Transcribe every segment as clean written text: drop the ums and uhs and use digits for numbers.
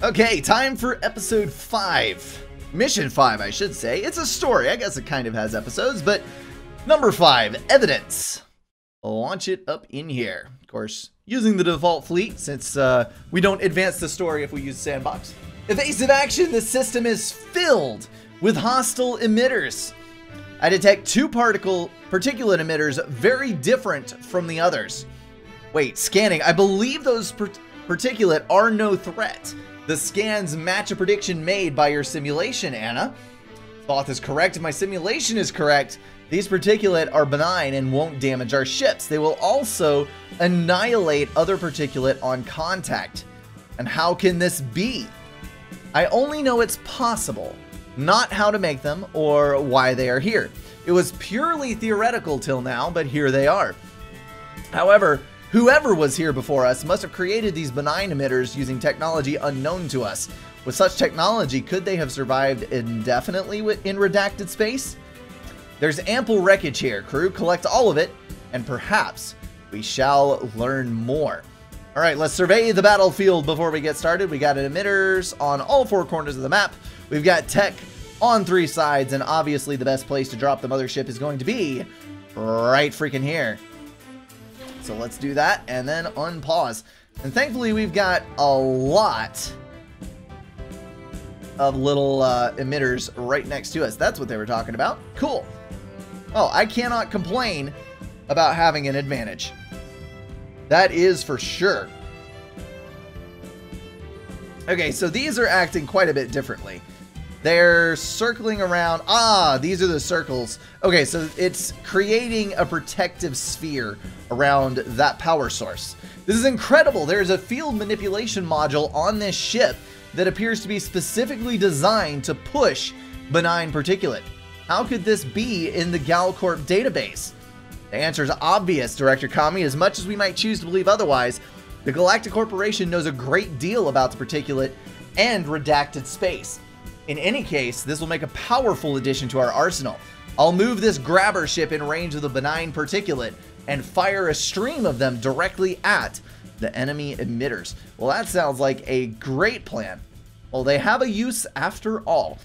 Okay, time for episode 5. Mission 5, I should say. It's a story. I guess it kind of has episodes, but number 5, Evidence. I'll launch it up in here. Of course, using the default fleet since we don't advance the story if we use Sandbox. Evasive action, the system is filled with hostile emitters. I detect 2 particulate emitters very different from the others. Wait, scanning. I believe those particulate are no threat. The scans match a prediction made by your simulation, Anna. Thought is correct. If my simulation is correct, these particulate are benign and won't damage our ships. They will also annihilate other particulate on contact. And how can this be? I only know it's possible, not how to make them or why they are here. It was purely theoretical till now, but here they are. However, whoever was here before us must have created these benign emitters using technology unknown to us. With such technology, could they have survived indefinitely in redacted space? There's ample wreckage here, crew. Collect all of it, and perhaps we shall learn more. All right, let's survey the battlefield before we get started. We got emitters on all 4 corners of the map. We've got tech on 3 sides, and obviously the best place to drop the mothership is going to be right freaking here. So let's do that and then unpause. And thankfully we've got a lot of little emitters right next to us. That's what they were talking about. Cool. Oh, I cannot complain about having an advantage. That is for sure. Okay, so these are acting quite a bit differently. They're circling around. Ah, these are the circles. Okay, so it's creating a protective sphere around that power source. This is incredible. There's a field manipulation module on this ship that appears to be specifically designed to push benign particulate. How could this be in the GalCorp database? The answer is obvious, Director Kami. As much as we might choose to believe otherwise, the Galactic Corporation knows a great deal about the particulate and redacted space. In any case, this will make a powerful addition to our arsenal. I'll move this grabber ship in range of the benign particulate and fire a stream of them directly at the enemy emitters. Well, that sounds like a great plan. Well, they have a use after all.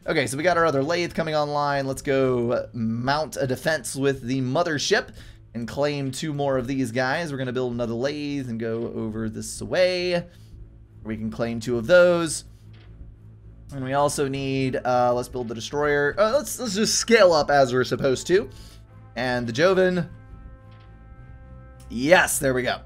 Okay, so we got our other lathe coming online. Let's go mount a defense with the mothership and claim 2 more of these guys. We're going to build another lathe and go over this way. We can claim 2 of those. And we also need, let's build the destroyer. Let's just scale up as we're supposed to. And the Joven. Yes, there we go.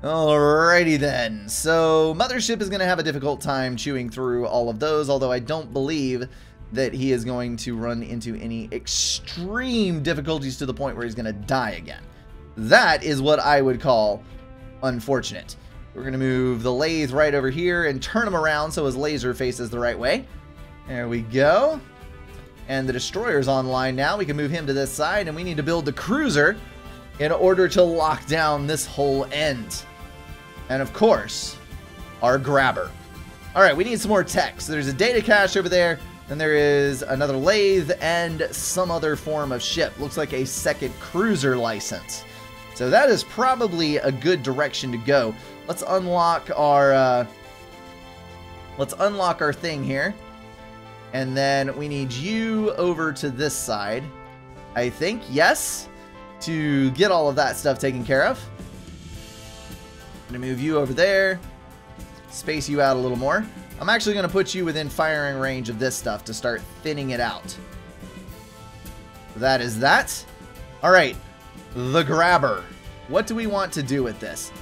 Alrighty then. So, Mothership is going to have a difficult time chewing through all of those, although I don't believe that he is going to run into any extreme difficulties to the point where he's going to die again. That is what I would call unfortunate. We're going to move the lathe right over here and turn him around so his laser faces the right way. There we go. And the destroyer's online now. We can move him to this side, and we need to build the cruiser in order to lock down this whole end. And of course, our grabber. All right, we need some more tech. So there's a data cache over there, and there is another lathe and some other form of ship. Looks like a second cruiser license. So that is probably a good direction to go. Let's unlock our thing here. And then we need you over to this side. I think, yes, to get all of that stuff taken care of. I'm going to move you over there. Space you out a little more. I'm actually going to put you within firing range of this stuff to start thinning it out. That is that. All right, the grabber. What do we want to do with this?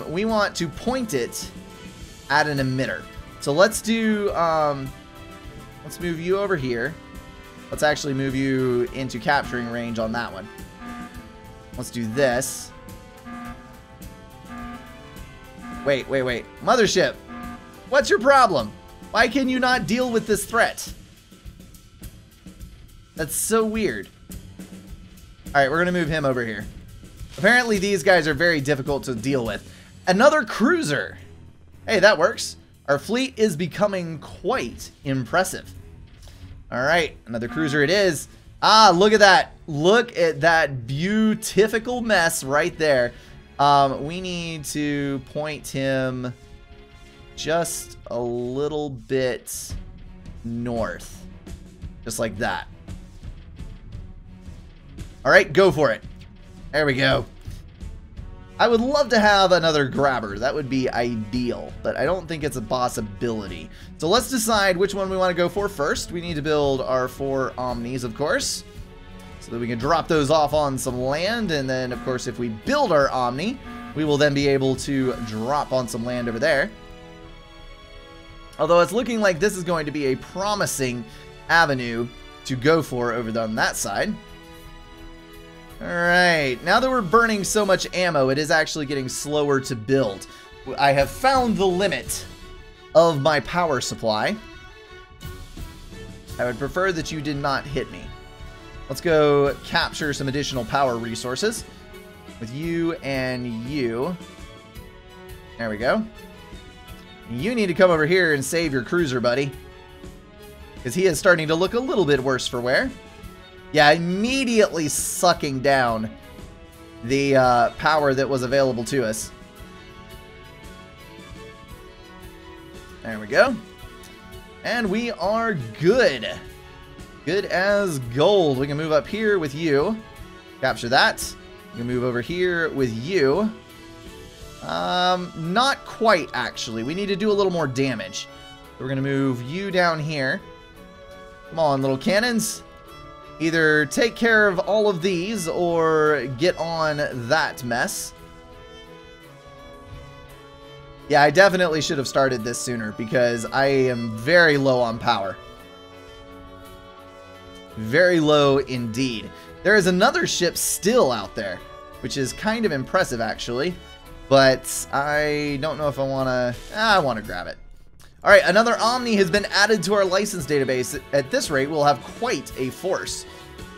We want to point it at an emitter. So let's do, let's move you over here. Let's actually move you into capturing range on that one. Let's do this. Wait. Mothership, what's your problem? Why can you not deal with this threat? That's so weird. All right, we're going to move him over here. Apparently, these guys are very difficult to deal with. Another cruiser. Hey, that works. Our fleet is becoming quite impressive. All right, another cruiser it is. Ah, look at that. Look at that beautiful mess right there. We need to point him just a little bit north. Just like that. Alright, go for it. There we go. I would love to have another grabber. That would be ideal, but I don't think it's a possibility. So let's decide which one we want to go for first. We need to build our 4 Omnis, of course, so that we can drop those off on some land. And then, of course, if we build our Omni, we will then be able to drop on some land over there. Although it's looking like this is going to be a promising avenue to go for over on that side. Alright, now that we're burning so much ammo, it is actually getting slower to build. I have found the limit of my power supply. I would prefer that you did not hit me. Let's go capture some additional power resources with you and you. There we go. You need to come over here and save your cruiser, buddy, because he is starting to look a little bit worse for wear. Yeah, immediately sucking down the power that was available to us. There we go. And we are good. Good as gold. We can move up here with you. Capture that. We can move over here with you. Not quite, actually. We need to do a little more damage. So we're going to move you down here. Come on, little cannons. Either take care of all of these or get on that mess. Yeah, I definitely should have started this sooner because I am very low on power. Very low indeed. There is another ship still out there, which is kind of impressive actually. But I don't know if I want to... I want to grab it. Alright, another Omni has been added to our license database. At this rate, we'll have quite a force.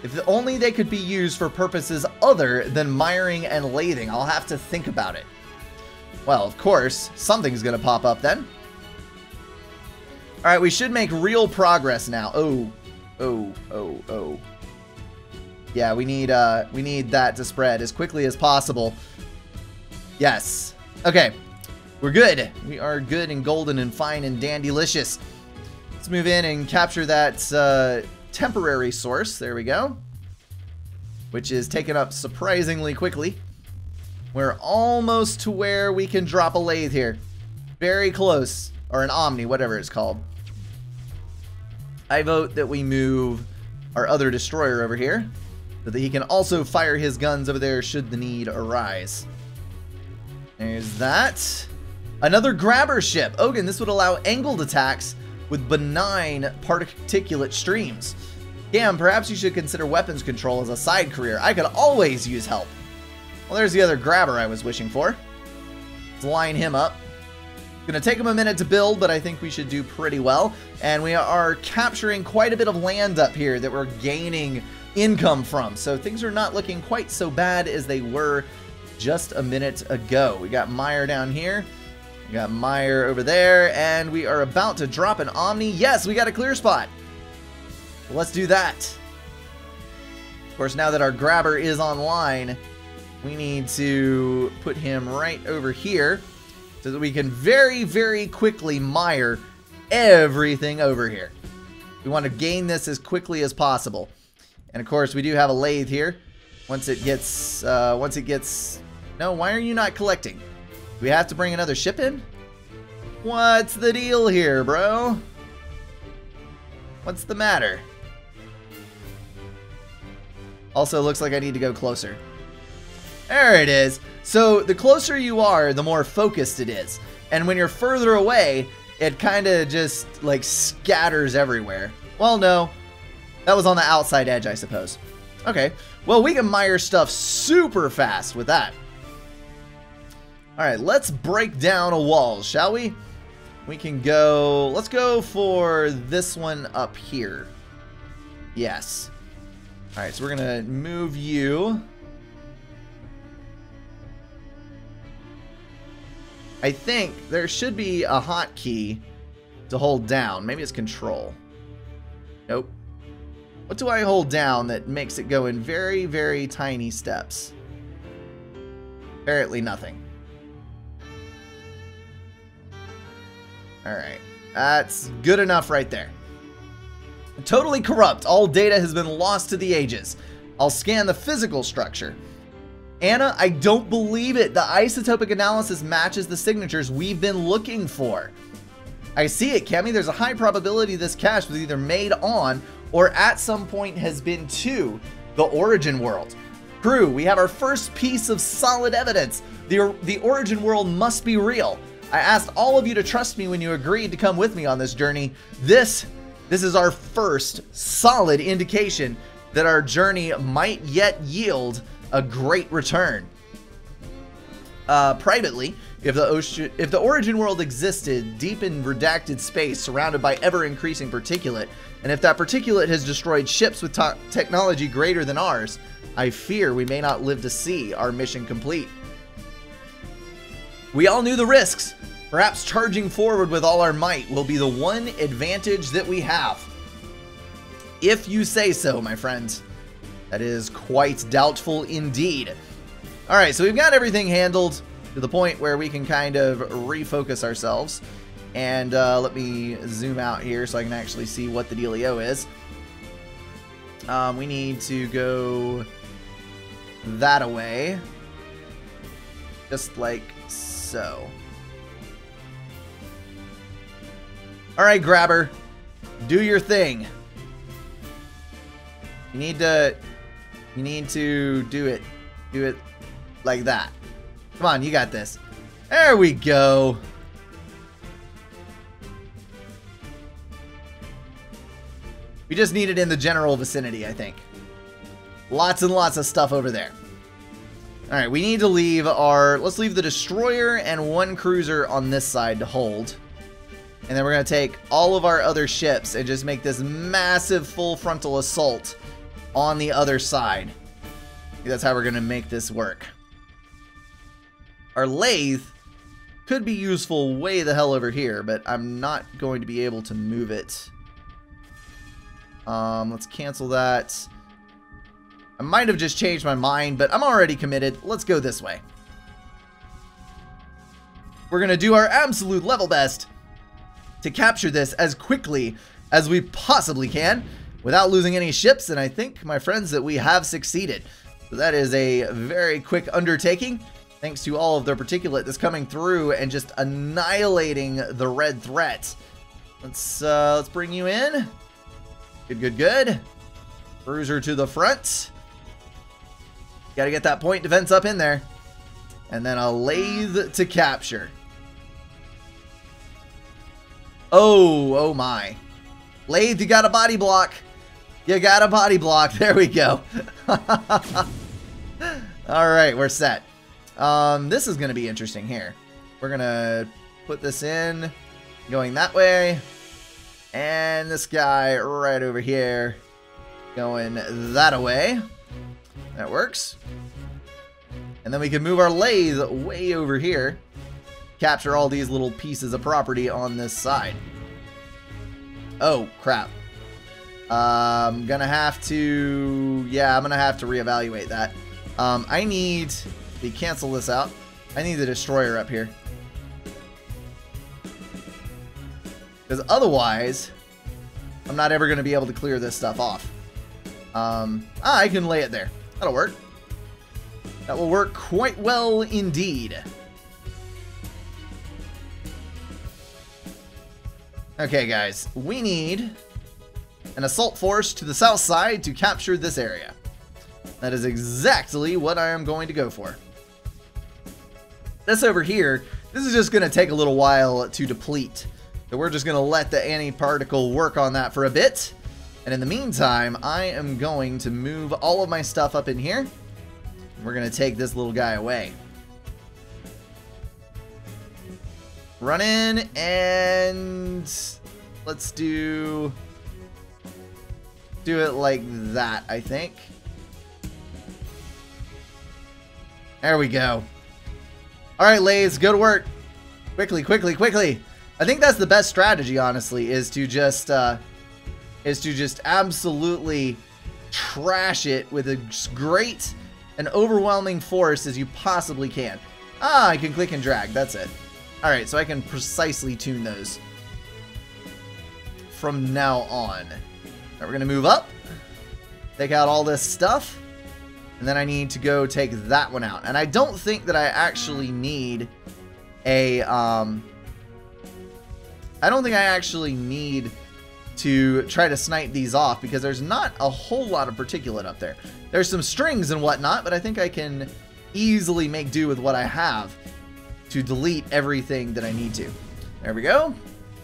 If only they could be used for purposes other than miring and lathing. I'll have to think about it. Well, of course, something's going to pop up then. Alright, we should make real progress now. Oh. Yeah, we need that to spread as quickly as possible. Yes. Okay. We're good. We are good and golden and fine and dandylicious. Let's move in and capture that temporary source. There we go. Which is taken up surprisingly quickly. We're almost to where we can drop a lathe here. Very close. Or an Omni, whatever it's called. I vote that we move our other destroyer over here, so that he can also fire his guns over there should the need arise. There's that. Another grabber ship. Ogun, this would allow angled attacks with benign particulate streams. Damn, perhaps you should consider weapons control as a side career. I could always use help. Well, there's the other grabber I was wishing for. Let's line him up. Gonna take him a minute to build, but I think we should do pretty well. And we are capturing quite a bit of land up here that we're gaining income from. So things are not looking quite so bad as they were just a minute ago. We got Meyer down here. We got Meyer over there. And we are about to drop an Omni. Yes, we got a clear spot. Well, let's do that. Of course, now that our grabber is online, we need to put him right over here so that we can very, very quickly mire everything over here. We want to gain this as quickly as possible. And of course, we do have a lathe here. Once it gets, no, why are you not collecting? Do we have to bring another ship in? What's the deal here, bro? What's the matter? Also, looks like I need to go closer. There it is. So the closer you are, the more focused it is. And when you're further away, it kind of just like scatters everywhere. Well, no. That was on the outside edge, I suppose. Okay. Well, we can mire stuff super fast with that. Alright, let's break down a wall, shall we? We can go... Let's go for this one up here. Yes. Alright, so we're going to move you... I think there should be a hotkey to hold down. Maybe it's control. Nope. What do I hold down that makes it go in very, very tiny steps? Apparently nothing. Alright. That's good enough right there. Totally corrupt. All data has been lost to the ages. I'll scan the physical structure. Anna, I don't believe it. The isotopic analysis matches the signatures we've been looking for. I see it, Kemi. There's a high probability this cache was either made on or at some point has been to the origin world. Crew, we have our first piece of solid evidence. The origin world must be real. I asked all of you to trust me when you agreed to come with me on this journey. This is our first solid indication that our journey might yet yield a great return. Privately, if the origin world existed deep in redacted space surrounded by ever-increasing particulate, and if that particulate has destroyed ships with technology greater than ours, I fear we may not live to see our mission complete. We all knew the risks. Perhaps charging forward with all our might will be the one advantage that we have. If you say so, my friends. That is quite doubtful indeed. Alright, so we've got everything handled to the point where we can kind of refocus ourselves. And let me zoom out here so I can actually see what the dealio is. We need to go that away. Just like so. Alright, Grabber. Do your thing. You need to do it. Do it like that. Come on, you got this. There we go. We just need it in the general vicinity, I think. Lots and lots of stuff over there. Alright, we need to leave let's leave the destroyer and one cruiser on this side to hold. And then we're going to take all of our other ships and just make this massive full frontal assault on the other side. That's how we're going to make this work. Our lathe could be useful way the hell over here, but I'm not going to be able to move it. Let's cancel that. I might have just changed my mind, but I'm already committed. Let's go this way. We're going to do our absolute level best to capture this as quickly as we possibly can without losing any ships, and I think, my friends, that we have succeeded. So that is a very quick undertaking, thanks to all of the particulate that's coming through and just annihilating the red threat. Let's bring you in. Good, good, good. Cruiser to the front. Gotta get that point defense up in there. And then a lathe to capture. Oh my. Lathe, you got a body block. You got a body block. There we go. Alright, we're set. This is going to be interesting here. We're going to put this in, going that way. And this guy right over here, going that way. That works. And then we can move our lathe way over here. Capture all these little pieces of property on this side. Oh, crap. I'm gonna have to... Yeah, I'm gonna have to reevaluate that. I need to cancel this out. I need the destroyer up here. Because otherwise, I'm not ever gonna be able to clear this stuff off. I can lay it there. That'll work. That will work quite well indeed. Okay, guys. We need an assault force to the south side to capture this area. That is exactly what I am going to go for. This over here, this is just going to take a little while to deplete. So we're just going to let the antiparticle work on that for a bit. And in the meantime, I am going to move all of my stuff up in here. We're going to take this little guy away. Run in and let's do it like that, I think. There we go. Alright, lathes, go to work. Quickly, quickly, quickly. I think that's the best strategy, honestly, is to just absolutely trash it with as great and overwhelming force as you possibly can. Ah, I can click and drag. That's it. Alright, so I can precisely tune those. from now on. All right, we're going to move up. Take out all this stuff. And then I need to go take that one out. And I don't think that I actually need a... I don't think I actually need to try to snipe these off because there's not a whole lot of particulate up there. There's some strings and whatnot, but I think I can easily make do with what I have to delete everything that I need to. There we go.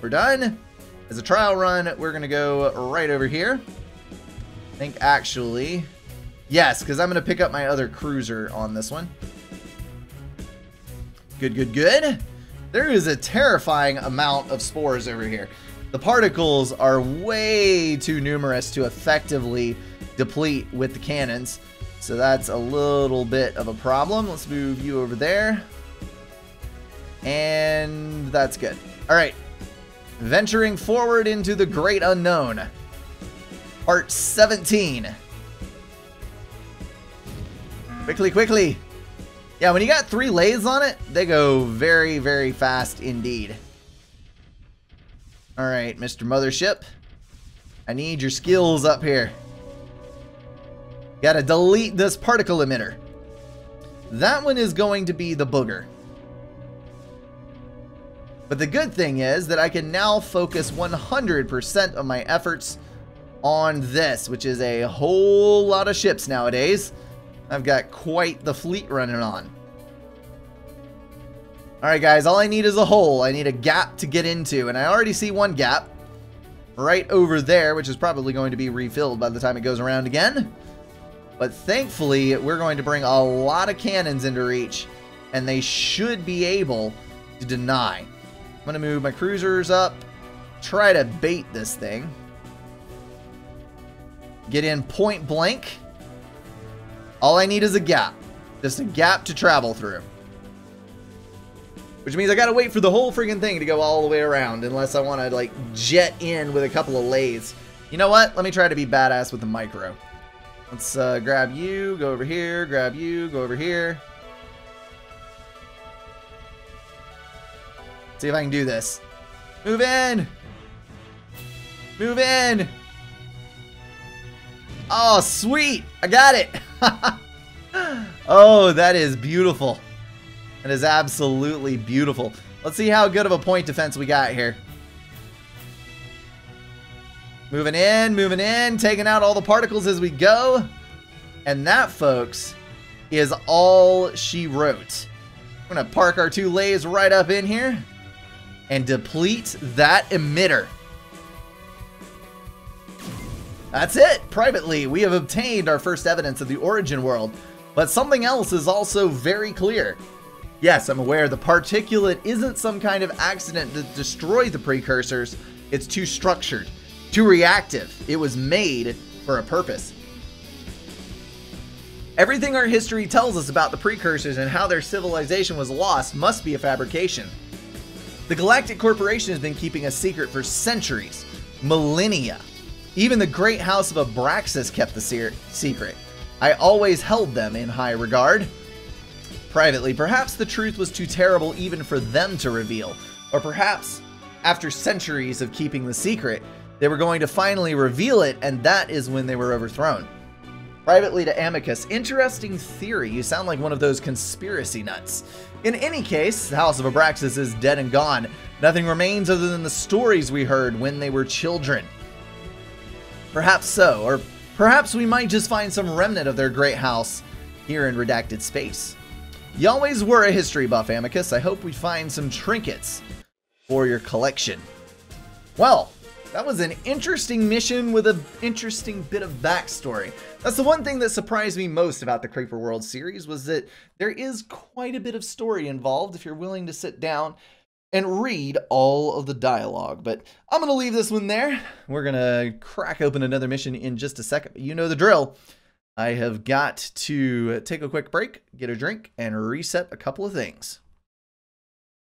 We're done. As a trial run, we're going to go right over here. I think actually... Yes, because I'm going to pick up my other cruiser on this one. Good, good, good. There is a terrifying amount of spores over here. The particles are way too numerous to effectively deplete with the cannons. So that's a little bit of a problem. Let's move you over there. And that's good. All right. Venturing forward into the great unknown. Part 17. Quickly, quickly. Yeah, when you got 3 lathes on it, they go very, very fast indeed. All right, Mr. Mothership. I need your skills up here. Gotta delete this particle emitter. That one is going to be the booger. But the good thing is that I can now focus 100% of my efforts on this, which is a whole lot of ships nowadays. I've got quite the fleet running on. Alright guys, all I need is a hole. I need a gap to get into, and I already see one gap right over there, which is probably going to be refilled by the time it goes around again. But thankfully, we're going to bring a lot of cannons into reach, and they should be able to deny. I'm going to move my cruisers up, try to bait this thing. Get in point blank. All I need is a gap. Just a gap to travel through. Which means I gotta wait for the whole freaking thing to go all the way around, unless I want to, like, jet in with a couple of lathes. You know what? Let me try to be badass with the micro. Let's grab you, go over here, grab you, go over here. See if I can do this. Move in! Move in! Oh, sweet! I got it! Oh, that is beautiful. That is absolutely beautiful. Let's see how good of a point defense we got here. Moving in, taking out all the particles as we go. And that, folks, is all she wrote. We're going to park our 2 lathes right up in here and deplete that emitter. That's it. Privately, we have obtained our first evidence of the origin world. But something else is also very clear. Yes, I'm aware the particulate isn't some kind of accident that destroyed the precursors. It's too structured, too reactive. It was made for a purpose. Everything our history tells us about the precursors and how their civilization was lost must be a fabrication. The Galactic Corporation has been keeping a secret for centuries, millennia. Even the great house of Abraxas kept the secret. I always held them in high regard. Privately, perhaps the truth was too terrible even for them to reveal. Or perhaps, after centuries of keeping the secret, they were going to finally reveal it, and that is when they were overthrown. Privately to Amicus, interesting theory. You sound like one of those conspiracy nuts. In any case, the House of Abraxas is dead and gone. Nothing remains other than the stories we heard when they were children. Perhaps so, or perhaps we might just find some remnant of their great house here in redacted space. You always were a history buff, Amicus. I hope we find some trinkets for your collection. Well, that was an interesting mission with an interesting bit of backstory. That's the one thing that surprised me most about the Creeper World series, was that there is quite a bit of story involved if you're willing to sit down and read all of the dialogue. But I'm going to leave this one there. We're going to crack open another mission in just a second. You know the drill. I have got to take a quick break, get a drink, and reset a couple of things.